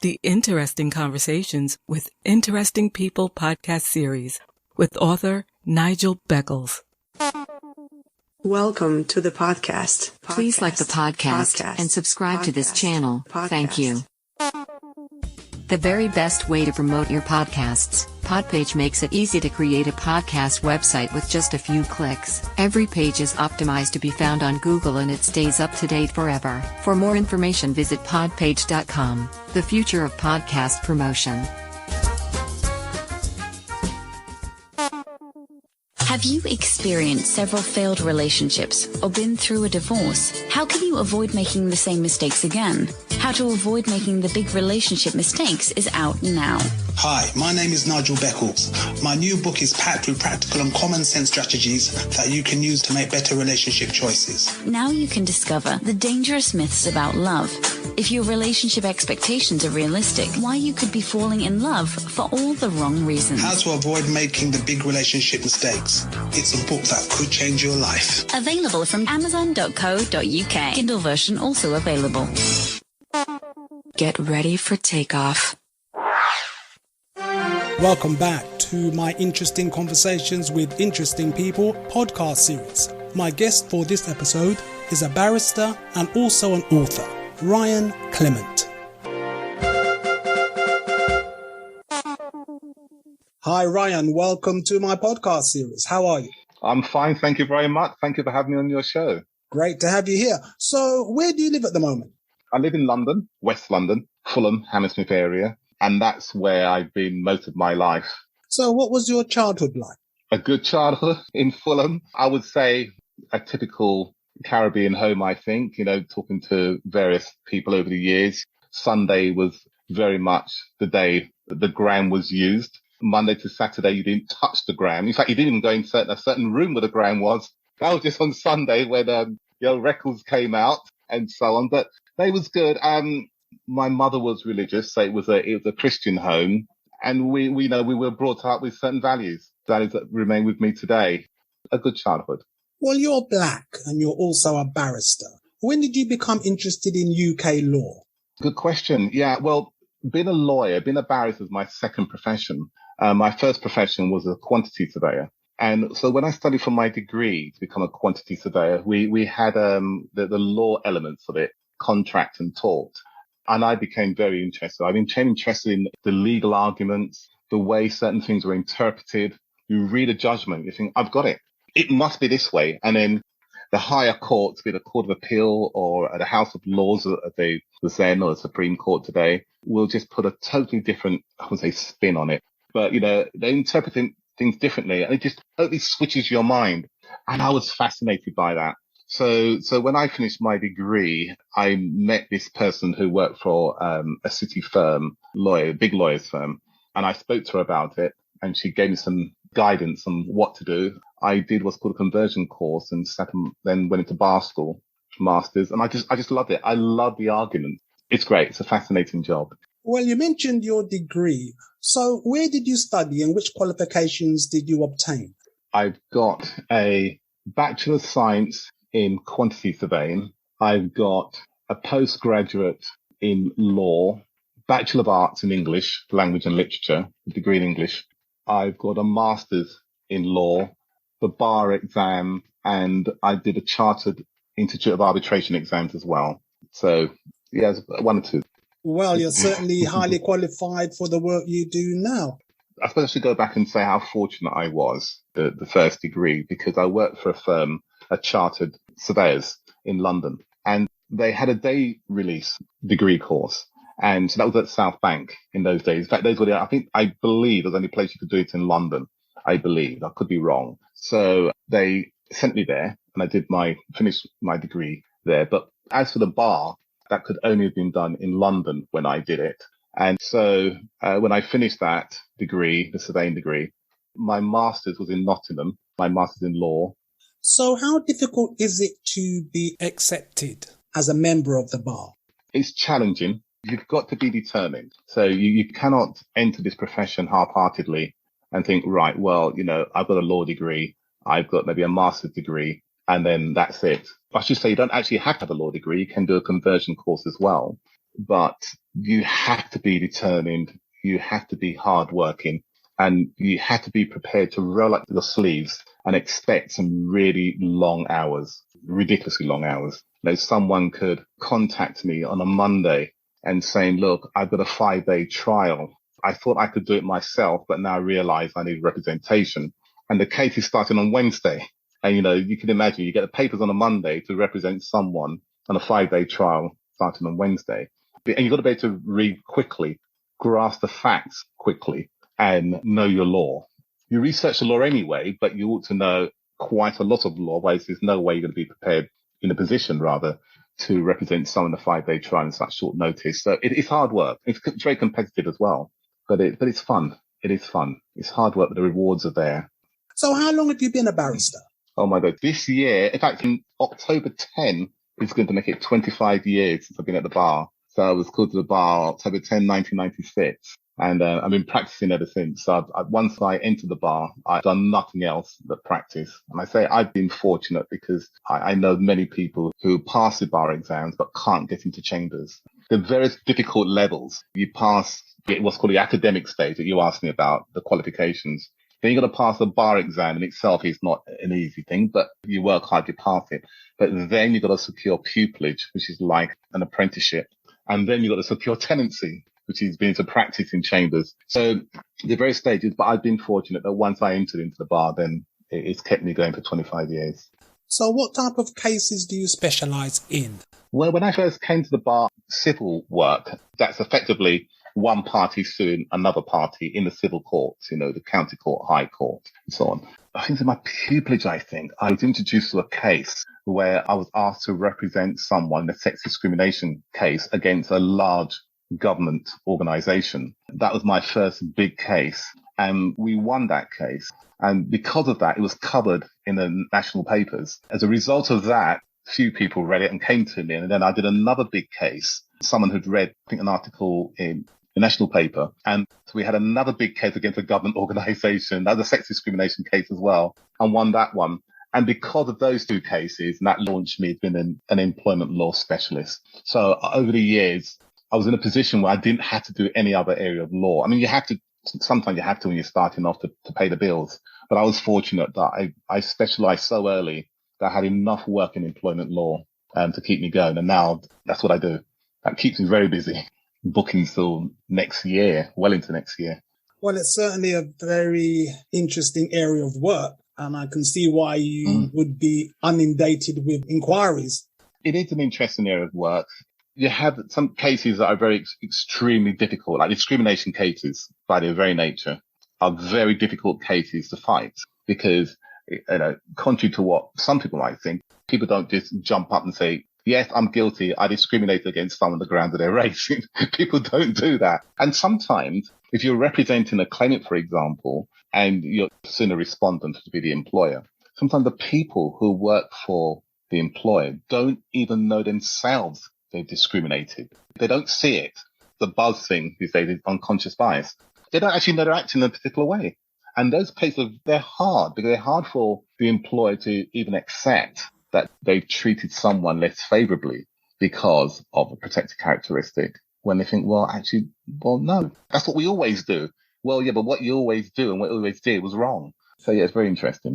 The Interesting Conversations with Interesting People podcast series with author Nigel Beckles. Welcome to the podcast. Please like the podcast and subscribe to this channel. Thank you. The very best way to promote your podcasts. Podpage makes it easy to create a podcast website with just a few clicks. Every page is optimized to be found on Google and it stays up to date forever. For more information, visit podpage.com. The future of podcast promotion. Have you experienced several failed relationships or been through a divorce? How can you avoid making the same mistakes again? How to avoid making the big relationship mistakes is out now. Hi, my name is Nigel Beckles. My new book is packed with practical and common sense strategies that you can use to make better relationship choices. Now you can discover the dangerous myths about love. If your relationship expectations are realistic, why you could be falling in love for all the wrong reasons. How to avoid making the big relationship mistakes. It's a book that could change your life. Available from amazon.co.uk. Kindle version also available. Get ready for takeoff. Welcome back to my Interesting Conversations with Interesting People podcast series. My guest for this episode is a barrister and also an author, Ryan Clement. Hi Ryan, welcome to my podcast series. How are you? I'm fine, thank you very much. Thank you for having me on your show. Great to have you here. So where do you live at the moment? I live in London, West London, Fulham, Hammersmith area, and that's where I've been most of my life. So what was your childhood like? A good childhood in Fulham. I would say a typical Caribbean home, I think, talking to various people over the years. Sunday was very much the day that the gram was used. Monday to Saturday, you didn't touch the gram. In fact, you didn't even go in a certain room where the gram was. That was just on Sunday when records came out and so on. But they was good. My mother was religious, so it was a Christian home, and we were brought up with certain values that remain with me today. A good childhood. Well, you're black and you're also a barrister. When did you become interested in UK law? Good question. Yeah, well, being a barrister is my second profession. My first profession was a quantity surveyor. And so when I studied for my degree to become a quantity surveyor, we had the law elements of it, contract and tort. And I became very interested. I became interested in the legal arguments, the way certain things were interpreted. You read a judgment, you think, I've got it. It must be this way. And then the higher courts, be it the Court of Appeal or the House of Lords, as they was then, or the Supreme Court today, will just put a totally different, I would say, spin on it. But, they interpret things differently, and it just totally switches your mind. And I was fascinated by that. So when I finished my degree, I met this person who worked for a city firm, big lawyers firm, and I spoke to her about it, and she gave me some guidance on what to do. I did what's called a conversion course and then went into bar school, masters, and I just loved it. I love the argument. It's great. It's a fascinating job. Well, you mentioned your degree. So where did you study and which qualifications did you obtain? I've got a Bachelor of Science in Quantity Surveying. I've got a postgraduate in law, Bachelor of Arts in English, Language and Literature, a degree in English. I've got a Master's in Law, the bar exam, and I did a Chartered Institute of Arbitration exams as well. So, yeah, one or two. Well, you're certainly highly qualified for the work you do now. I suppose I should go back and say how fortunate I was, the first degree, because I worked for a firm, a chartered surveyors in London, and they had a day release degree course. And so that was at South Bank in those days. In fact, I believe there's the only place you could do it in London. I believe. I could be wrong. So they sent me there and I finished my degree there. But as for the bar, that could only have been done in London when I did it. And so when I finished that degree, the surveying degree, my master's was in Nottingham, my master's in law. So how difficult is it to be accepted as a member of the bar? It's challenging. You've got to be determined. So you cannot enter this profession half-heartedly and think, right, well, I've got a law degree, I've got maybe a master's degree, and then that's it. I should say you don't actually have to have a law degree. You can do a conversion course as well, but you have to be determined. You have to be hardworking, and you have to be prepared to roll up your sleeves and expect some really long hours, ridiculously long hours. You know, someone could contact me on a Monday and saying, look, I've got a 5-day trial. I thought I could do it myself, but now I realize I need representation. And the case is starting on Wednesday. And, you know, you can imagine you get the papers on a Monday to represent someone on a 5-day trial starting on Wednesday. And you've got to be able to read quickly, grasp the facts quickly, and know your law. You research the law anyway, but you ought to know quite a lot of law, otherwise there's no way you're going to be prepared in a position, rather, to represent someone in a 5-day trial in such short notice. So it's hard work. It's very competitive as well, but it's fun. It is fun. It's hard work, but the rewards are there. So how long have you been a barrister? Oh my God. This year, in fact, in October 10, it's going to make it 25 years since I've been at the bar. So I was called to the bar October 10, 1996. And I've been practicing ever since. So once I entered the bar, I've done nothing else but practice. And I say I've been fortunate because I know many people who pass the bar exams but can't get into chambers. The various difficult levels. You pass what's called the academic stage that you asked me about, the qualifications. Then you've got to pass the bar exam in itself is not an easy thing, but you work hard to pass it. But then you've got to secure pupillage, which is like an apprenticeship. And then you've got to secure tenancy, which is being to practice in chambers. So the various stages, but I've been fortunate that once I entered into the bar, then it's kept me going for 25 years. So what type of cases do you specialize in? Well, when I first came to the bar, civil work, that's effectively one party suing another party in the civil courts, you know, the county court, high court, and so on. I think in my pupillage, I was introduced to a case where I was asked to represent someone in a sex discrimination case against a large government organization. That was my first big case, and we won that case. And because of that, it was covered in the national papers. As a result of that, few people read it and came to me. And then I did another big case. Someone had read, I think, an article in the national paper. And so we had another big case against a government organization. That was a sex discrimination case as well, and won that one. And because of those two cases, and that launched me as being an employment law specialist. So over the years, I was in a position where I didn't have to do any other area of law. I mean, sometimes you have to when you're starting off to pay the bills. But I was fortunate that I specialized so early that I had enough work in employment law to keep me going. And now that's what I do. That keeps me very busy, booking till next year, well into next year. Well, it's certainly a very interesting area of work, and I can see why you would be inundated with inquiries. It is an interesting area of work. You have some cases that are very extremely difficult, like discrimination cases by their very nature are very difficult cases to fight because, you know, contrary to what some people might think, people don't just jump up and say, yes, I'm guilty. I discriminated against someone on the grounds of their race. People don't do that. And sometimes if you're representing a claimant, for example, and you're soon a respondent to be the employer, sometimes the people who work for the employer don't even know themselves they've discriminated. They don't see it. The buzz thing these days is unconscious bias. They don't actually know they're acting in a particular way. And those cases, they're hard because they're hard for the employer to even accept that they've treated someone less favorably because of a protected characteristic when they think, well, actually, well, no, that's what we always do. Well, yeah, but what you always do and what you always did was wrong. So, yeah, it's very interesting.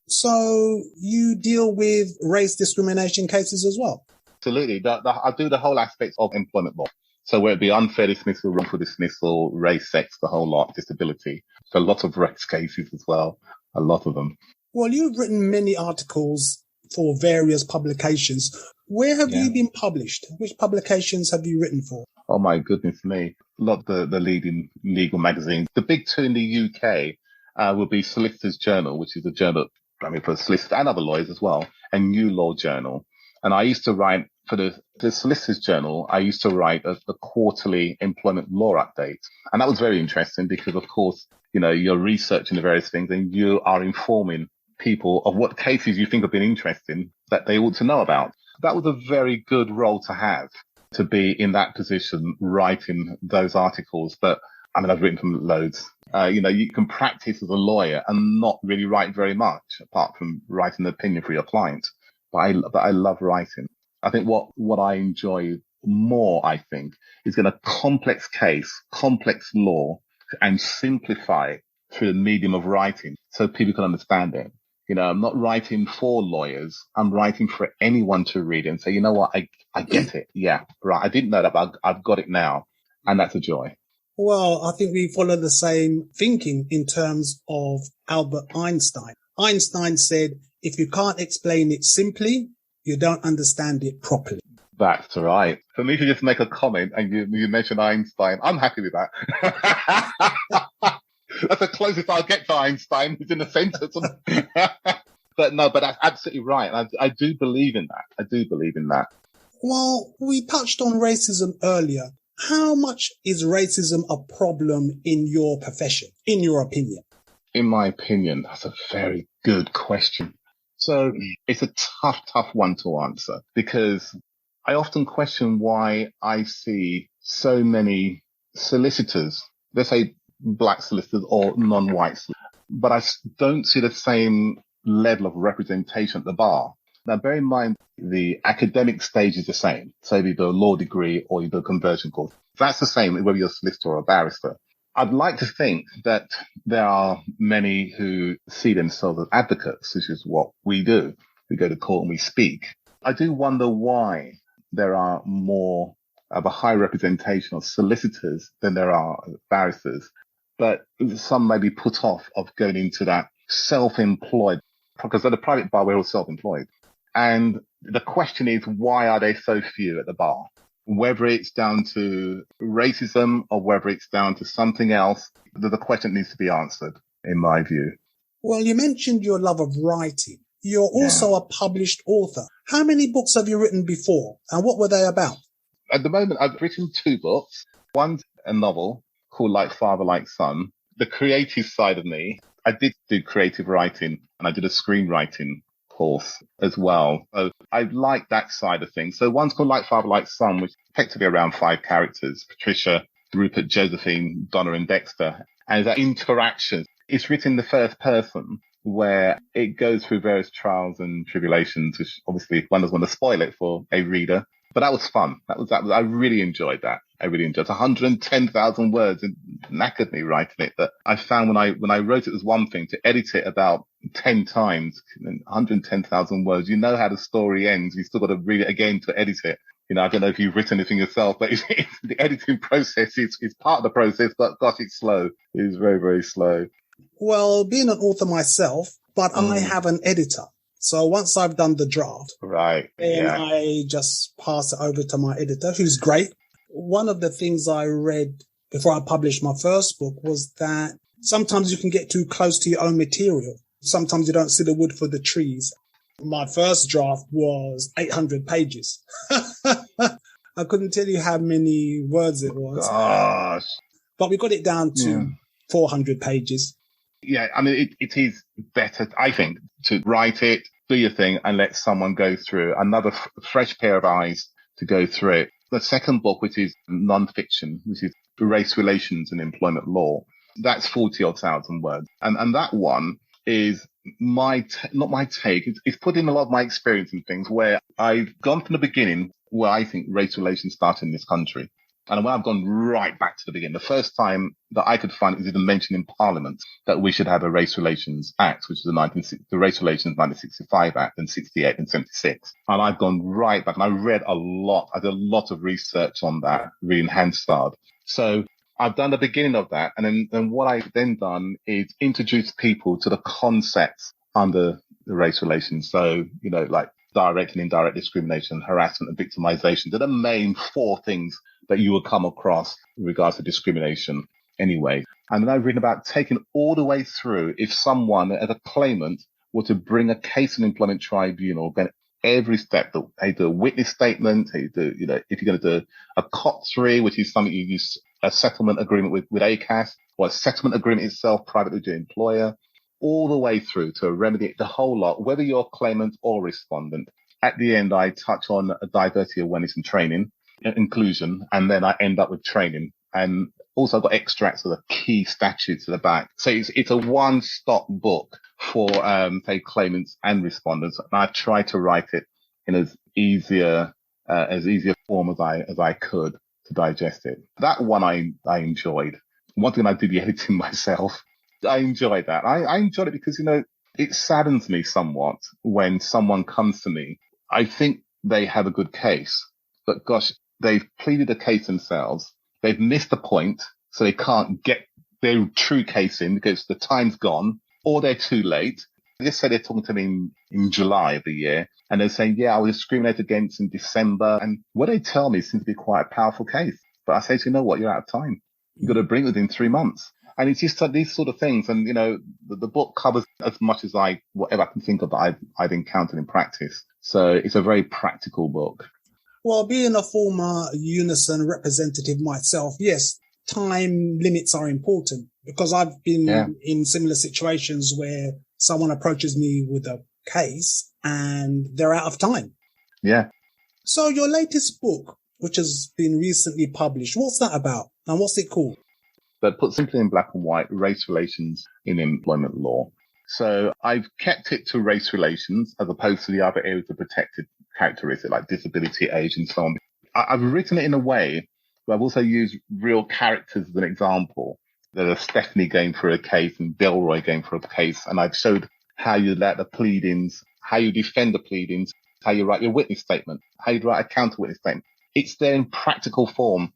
So you deal with race discrimination cases as well? Absolutely. I do the whole aspect of employment law. So whether it be unfair dismissal, wrongful dismissal, race, sex, the whole lot, disability. So a lot of race cases as well, a lot of them. Well, you've written many articles for various publications. Where have you been published? Which publications have you written for? Oh, my goodness me. A lot of the leading legal magazines. The big two in the UK will be Solicitors Journal, which is a journal for solicitors and other lawyers as well, and New Law Journal. And I used to write for the Solicitors Journal, I used to write the quarterly employment law update. And that was very interesting because, of course, you know, you're researching the various things and you are informing people of what cases you think have been interesting that they ought to know about. That was a very good role to have, to be in that position writing those articles. But I mean, I've written from loads. You know, you can practice as a lawyer and not really write very much apart from writing an opinion for your client. but I love writing. I think what I enjoy more, I think, is in a complex case, complex law, and simplify it through the medium of writing so people can understand it. I'm not writing for lawyers. I'm writing for anyone to read and say, you know what, I get it. Yeah, right. I didn't know that, but I've got it now. And that's a joy. Well, I think we follow the same thinking in terms of Albert Einstein. Einstein said, if you can't explain it simply, you don't understand it properly. That's right. For me to just make a comment and you mentioned Einstein, I'm happy with that. That's the closest I'll get to Einstein within a sentence. But that's absolutely right. I do believe in that. Well, we touched on racism earlier. How much is racism a problem in your profession, in your opinion? In my opinion, that's a very good question. So it's a tough one to answer because I often question why I see so many solicitors, let's say black solicitors or non-white solicitors, but I don't see the same level of representation at the bar. Now, bear in mind, the academic stage is the same. So you do a law degree or you do a conversion course. That's the same whether you're a solicitor or a barrister. I'd like to think that there are many who see themselves as advocates, which is what we do. We go to court and we speak. I do wonder why there are more of a high representation of solicitors than there are barristers. But some may be put off of going into that self-employed, because at the private bar, we're all self-employed. And the question is, why are there so few at the bar? Whether it's down to racism or whether it's down to something else, the question needs to be answered, in my view. Well, you mentioned your love of writing. You're also a published author. How many books have you written before, and what were they about? At the moment, I've written 2 books. One's a novel called Like Father, Like Son. The creative side of me, I did do creative writing, and I did a screenwriting course as well. So I like that side of things. So one's called Like Father, Like Son, which is effectively around 5 characters: Patricia, Rupert, Josephine, Donna, and Dexter. And that interaction, it's written in the first person, where it goes through various trials and tribulations, which obviously one doesn't want to spoil it for a reader. But that was fun. I really enjoyed that. It's 110,000 words. It knackered me writing it. But I found when I wrote it was one thing. To edit it about 10 times, 110,000 words, you know how the story ends. You still got to read it again to edit it. I don't know if you've written anything yourself, but the editing process is part of the process, but gosh, it's slow. It's very, very slow. Well, being an author myself, but I have an editor. So once I've done the draft, right, then I just pass it over to my editor, who's great. One of the things I read before I published my first book was that sometimes you can get too close to your own material. Sometimes you don't see the wood for the trees. My first draft was 800 pages. I couldn't tell you how many words it was. Gosh. But we got it down to 400 pages. Yeah, I mean, it is better, I think, to write it, do your thing, and let someone go through another fresh pair of eyes to go through it. The second book, which is non-fiction, which is Race Relations and Employment Law, that's 40,000 words. And that one is not my take. It's put in a lot of my experience and things where I've gone from the beginning where I think race relations started in this country. And when I've gone right back to the beginning, the first time that I could find it was even mentioned in Parliament that we should have a Race Relations Act, which is the Race Relations 1965 Act and 68 and 76. And I've gone right back and I read a lot. I did a lot of research on that, reading Hansard. So I've done the beginning of that. And then what I've then done is introduce people to the concepts under the race relations. So, like direct and indirect discrimination, harassment and victimization. They're the main 4 things that you will come across in regards to discrimination anyway. And then I've written about taking all the way through if someone as a claimant were to bring a case in an employment tribunal, then every step that they do a witness statement, they do, if you're going to do a COT3, which is something you use a settlement agreement with ACAS, or a settlement agreement itself privately with your employer, all the way through to remedy the whole lot, whether you're claimant or respondent. At the end, I touch on a diversity awareness and training, inclusion, and then I end up with training. And also I've got extracts of the key statutes at the back. So it's a one-stop book for, say, claimants and respondents. And I try to write it in as easier form as I could to digest it. That one I enjoyed. One thing I did the editing myself. I enjoyed that. I enjoyed it because, it saddens me somewhat when someone comes to me. I think they have a good case, but gosh, they've pleaded a case themselves. They've missed the point, so they can't get their true case in because the time's gone, or they're too late. Let's say they're talking to me in July of the year, and they're saying, yeah, I was discriminated against in December. And what they tell me seems to be quite a powerful case. But I say, you know what, you're out of time. You've got to bring it within 3 months. And it's just these sort of things. And, the book covers as much as whatever I can think of that I've encountered in practice. So it's a very practical book. Well, being a former Unison representative myself, yes, time limits are important because I've been in similar situations where someone approaches me with a case and they're out of time. Yeah. So your latest book, which has been recently published, what's that about and what's it called? But put simply in black and white, race relations in employment law. So I've kept it to race relations as opposed to the other areas of protected characteristics like disability, age, and so on. I've written it in a way where I've also used real characters as an example. There's Stephanie going for a case and Delroy going for a case. And I've showed how you let the pleadings, how you defend the pleadings, how you write your witness statement, how you write a counter witness statement. It's there in practical form.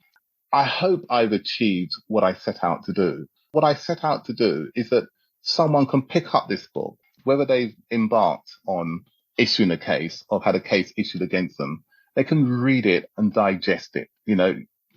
I hope I've achieved what I set out to do. What I set out to do is that someone can pick up this book, whether they've embarked on issuing a case or had a case issued against them, they can read it and digest it.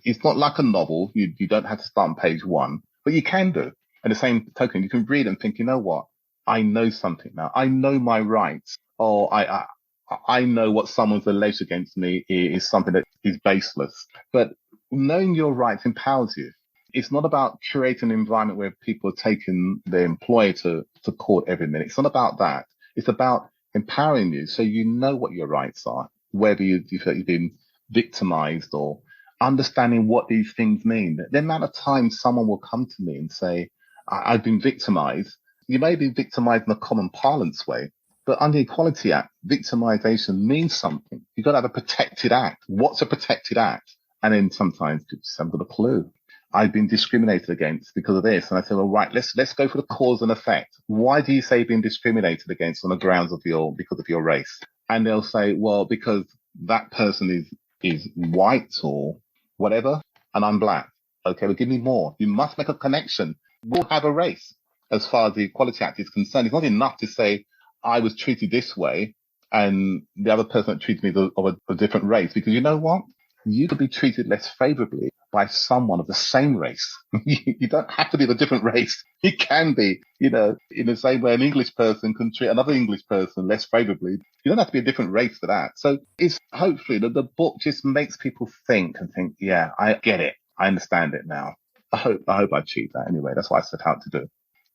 It's not like a novel. You don't have to start on page 1, but you can do. At the same token, you can read and think, you know what? I know something now. I know my rights, or I know what someone's alleged against me is something that is baseless. But knowing your rights empowers you. It's not about creating an environment where people are taking their employer to court every minute. It's not about that. It's about empowering you so you know what your rights are, whether you've been victimized or understanding what these things mean. The amount of time someone will come to me and say, I've been victimized. You may be victimized in a common parlance way, but under the Equality Act, victimization means something. You've got to have a protected act. What's a protected act? And then sometimes people just haven't got a clue. I've been discriminated against because of this. And I say, well, right, let's go for the cause and effect. Why do you say you've been discriminated against on the grounds because of your race? And they'll say, well, because that person is white or whatever, and I'm black. Okay, well, give me more. You must make a connection. We'll have a race as far as the Equality Act is concerned. It's not enough to say I was treated this way and the other person that treated me of a different race, because you know what? You could be treated less favorably by someone of the same race. You don't have to be of a different race. You can be, in the same way an English person can treat another English person less favorably. You don't have to be a different race for that. So it's hopefully that the book just makes people think, yeah, I get it. I understand it now. I hope I achieved that anyway. That's what I set out to do.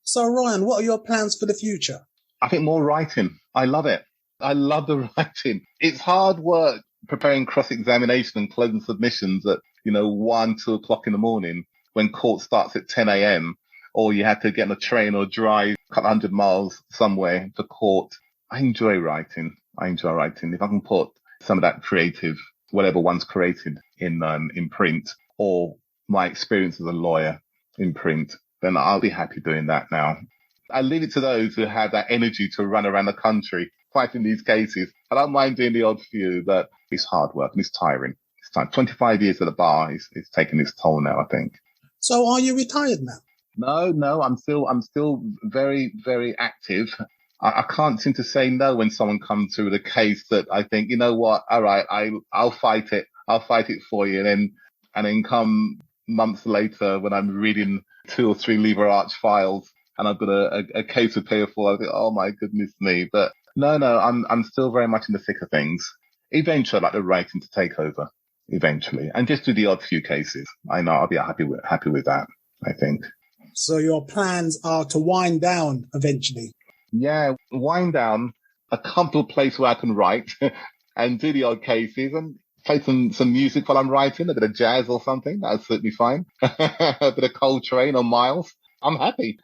So Ryan, what are your plans for the future? I think more writing. I love it. I love the writing. It's hard work preparing cross-examination and closing submissions at, 1, 2 o'clock in the morning when court starts at 10 a.m. or you have to get on a train or drive a couple 100 miles somewhere to court. I enjoy writing. If I can put some of that creative, whatever one's created in print, or my experience as a lawyer in print, then I'll be happy doing that now. I leave it to those who have that energy to run around the country fighting these cases. I don't mind doing the odd few, but it's hard work and it's tiring. It's time. 25 years at the bar is taking its toll now, I think. So are you retired now? No, I'm still very, very active. I can't seem to say no when someone comes through with a case that I think, you know what, all right, I'll fight it. I'll fight it for you. And then come months later when I'm reading 2 or 3 lever arch files and I've got a case to pay for, I think, oh my goodness me. But no, I'm still very much in the thick of things. Eventually, I'd like the writing to take over, eventually, and just do the odd few cases. I know I'll be happy with that, I think. So your plans are to wind down eventually? Yeah, wind down, a comfortable place where I can write and do the odd cases and play some music while I'm writing, a bit of jazz or something. That'll suit me fine. A bit of Coltrane or Miles. I'm happy.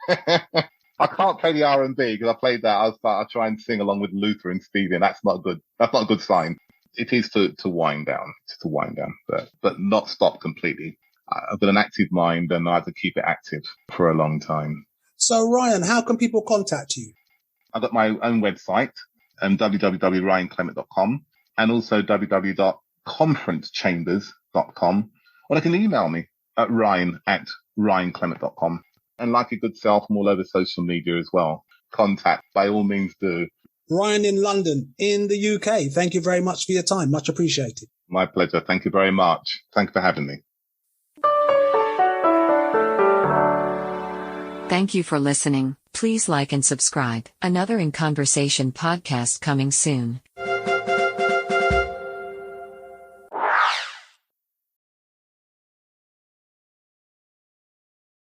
I can't play the R&B because I played that. I'll try and sing along with Luther and Stevie, and that's not good. That's not a good sign. It is to wind down. It's to wind down, but not stop completely. I've got an active mind and I have to keep it active for a long time. So Ryan, how can people contact you? I've got my own website, www.ryanclement.com, and also www.conferencechambers.com. Or they can email me at ryan@ryanclement.com. And like a good self, I'm all over social media as well. Contact, by all means do. Ryan in London, in the UK, thank you very much for your time. Much appreciated. My pleasure. Thank you very much. Thanks for having me. Thank you for listening. Please like and subscribe. Another In Conversation podcast coming soon.